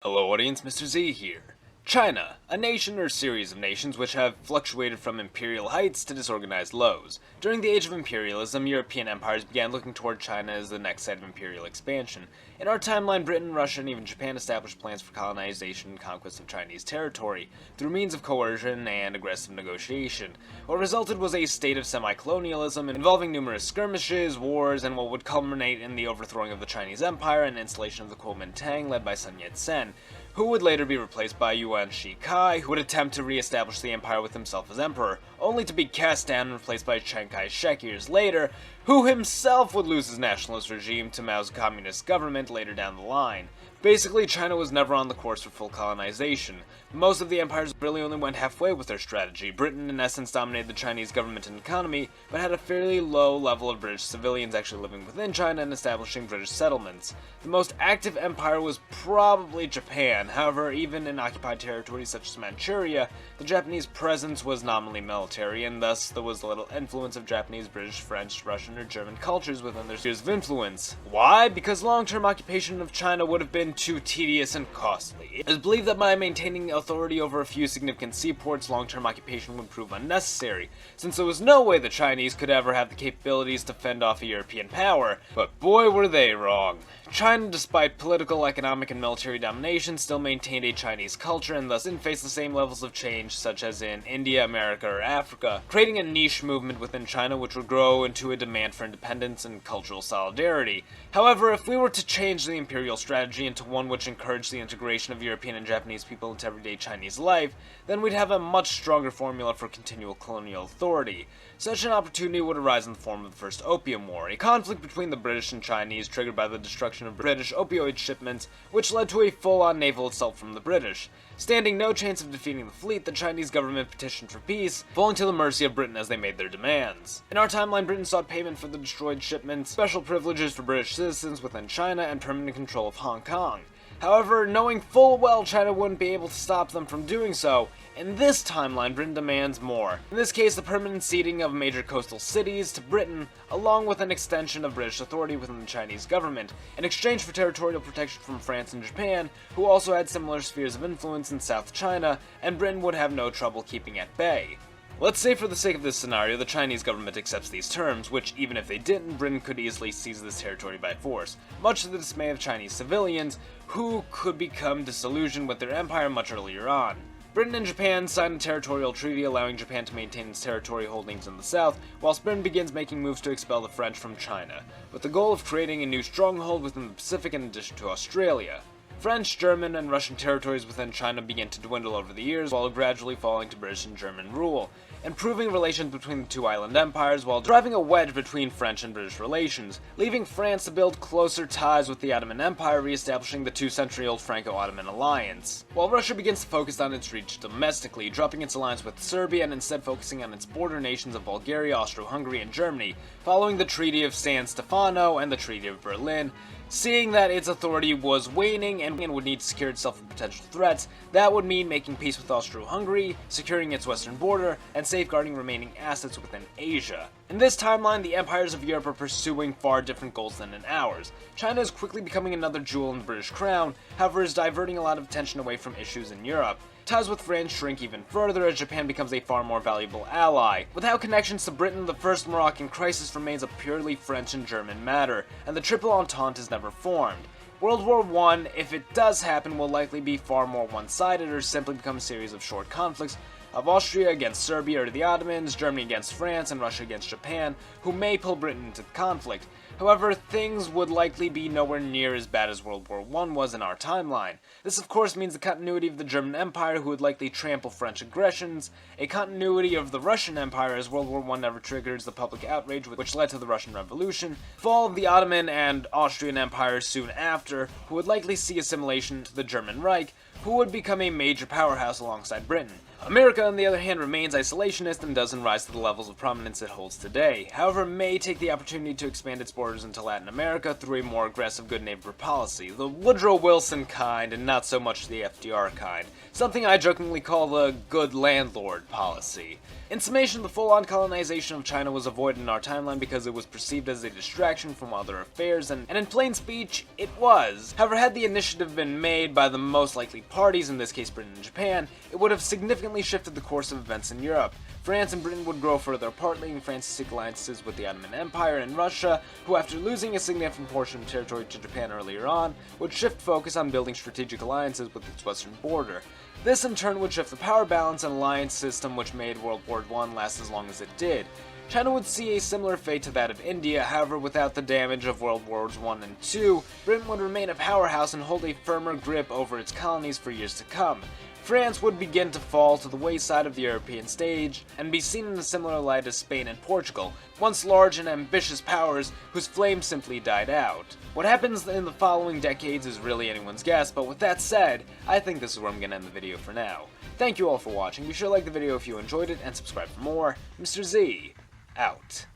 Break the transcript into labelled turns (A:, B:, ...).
A: Hello audience, Mr. Z here. China, a nation or series of nations which have fluctuated from imperial heights to disorganized lows. During the age of imperialism, European empires began looking toward China as the next site of imperial expansion. In our timeline, Britain, Russia, and even Japan established plans for colonization and conquest of Chinese territory, through means of coercion and aggressive negotiation. What resulted was a state of semi-colonialism involving numerous skirmishes, wars, and what would culminate in the overthrowing of the Chinese Empire and installation of the Kuomintang led by Sun Yat-sen, who would later be replaced by Yuan Shikai, who would attempt to re-establish the empire with himself as emperor, only to be cast down and replaced by Chiang Kai-shek years later, who himself would lose his nationalist regime to Mao's communist government later down the line. Basically, China was never on the course for full colonization. Most of the empires really only went halfway with their strategy. Britain, in essence, dominated the Chinese government and economy, but had a fairly low level of British civilians actually living within China and establishing British settlements. The most active empire was probably Japan. However, even in occupied territories such as Manchuria, the Japanese presence was nominally military, and thus there was little influence of Japanese, British, French, Russian, or German cultures within their spheres of influence. Why? Because long-term occupation of China would have been too tedious and costly. It is believed that by maintaining authority over a few significant seaports, long-term occupation would prove unnecessary, since there was no way the Chinese could ever have the capabilities to fend off a European power. But boy were they wrong. China, despite political, economic, and military domination, still maintained a Chinese culture and thus didn't face the same levels of change such as in India, America, or Africa, creating a niche movement within China which would grow into a demand for independence and cultural solidarity. However, if we were to change the imperial strategy into one which encouraged the integration of European and Japanese people into everyday Chinese life, then we'd have a much stronger formula for continual colonial authority. Such an opportunity would arise in the form of the First Opium War, a conflict between the British and Chinese triggered by the destruction of British opioid shipments, which led to a full-on naval assault from the British. Standing no chance of defeating the fleet, the Chinese government petitioned for peace, falling to the mercy of Britain as they made their demands. In our timeline, Britain sought payment for the destroyed shipments, special privileges for British citizens within China, and permanent control of Hong Kong. However, knowing full well China wouldn't be able to stop them from doing so, in this timeline, Britain demands more. In this case, the permanent ceding of major coastal cities to Britain, along with an extension of British authority within the Chinese government, in exchange for territorial protection from France and Japan, who also had similar spheres of influence in South China, and Britain would have no trouble keeping at bay. Let's say for the sake of this scenario, the Chinese government accepts these terms, which even if they didn't, Britain could easily seize this territory by force, much to the dismay of Chinese civilians, who could become disillusioned with their empire much earlier on. Britain and Japan signed a territorial treaty allowing Japan to maintain its territory holdings in the south, whilst Britain begins making moves to expel the French from China, with the goal of creating a new stronghold within the Pacific in addition to Australia. French, German, and Russian territories within China began to dwindle over the years, while gradually falling to British and German rule, improving relations between the two island empires while driving a wedge between French and British relations, leaving France to build closer ties with the Ottoman Empire, re-establishing the two-century-old Franco-Ottoman alliance. While Russia begins to focus on its reach domestically, dropping its alliance with Serbia and instead focusing on its border nations of Bulgaria, Austro-Hungary, and Germany, following the Treaty of San Stefano and the Treaty of Berlin, seeing that its authority was waning and would need to secure itself from potential threats, that would mean making peace with Austro-Hungary, securing its western border, and safeguarding remaining assets within Asia. In this timeline, the empires of Europe are pursuing far different goals than in ours. China is quickly becoming another jewel in the British crown, however is diverting a lot of attention away from issues in Europe. Ties with France shrink even further as Japan becomes a far more valuable ally. Without connections to Britain, the First Moroccan Crisis remains a purely French and German matter, and the Triple Entente is never formed. World War I, if it does happen, will likely be far more one-sided or simply become a series of short conflicts of Austria against Serbia or the Ottomans, Germany against France, and Russia against Japan, who may pull Britain into the conflict. However, things would likely be nowhere near as bad as World War I was in our timeline. This of course means the continuity of the German Empire, who would likely trample French aggressions, a continuity of the Russian Empire as World War I never triggers the public outrage which led to the Russian Revolution, fall of the Ottoman and Austrian empires soon after, who would likely see assimilation to the German Reich, who would become a major powerhouse alongside Britain. America, on the other hand, remains isolationist and doesn't rise to the levels of prominence it holds today, however may take the opportunity to expand its borders borders into Latin America through a more aggressive good neighbor policy, the Woodrow Wilson kind and not so much the FDR kind, something I jokingly call the good landlord policy. In summation, the full-on colonization of China was avoided in our timeline because it was perceived as a distraction from other affairs, and in plain speech, it was. However, had the initiative been made by the most likely parties, in this case Britain and Japan, it would have significantly shifted the course of events in Europe. France and Britain would grow further apart, leaving France to seek alliances with the Ottoman Empire, and Russia, who after losing a significant portion of territory to Japan earlier on, would shift focus on building strategic alliances with its western border. This in turn would shift the power balance and alliance system which made World War I last as long as it did. China would see a similar fate to that of India, however without the damage of World Wars I and II, Britain would remain a powerhouse and hold a firmer grip over its colonies for years to come. France would begin to fall to the wayside of the European stage, and be seen in a similar light as Spain and Portugal, once large and ambitious powers whose flame simply died out. What happens in the following decades is really anyone's guess, but with that said, I think this is where I'm going to end the video for now. Thank you all for watching, be sure to like the video if you enjoyed it, and subscribe for more. Mr. Z, out.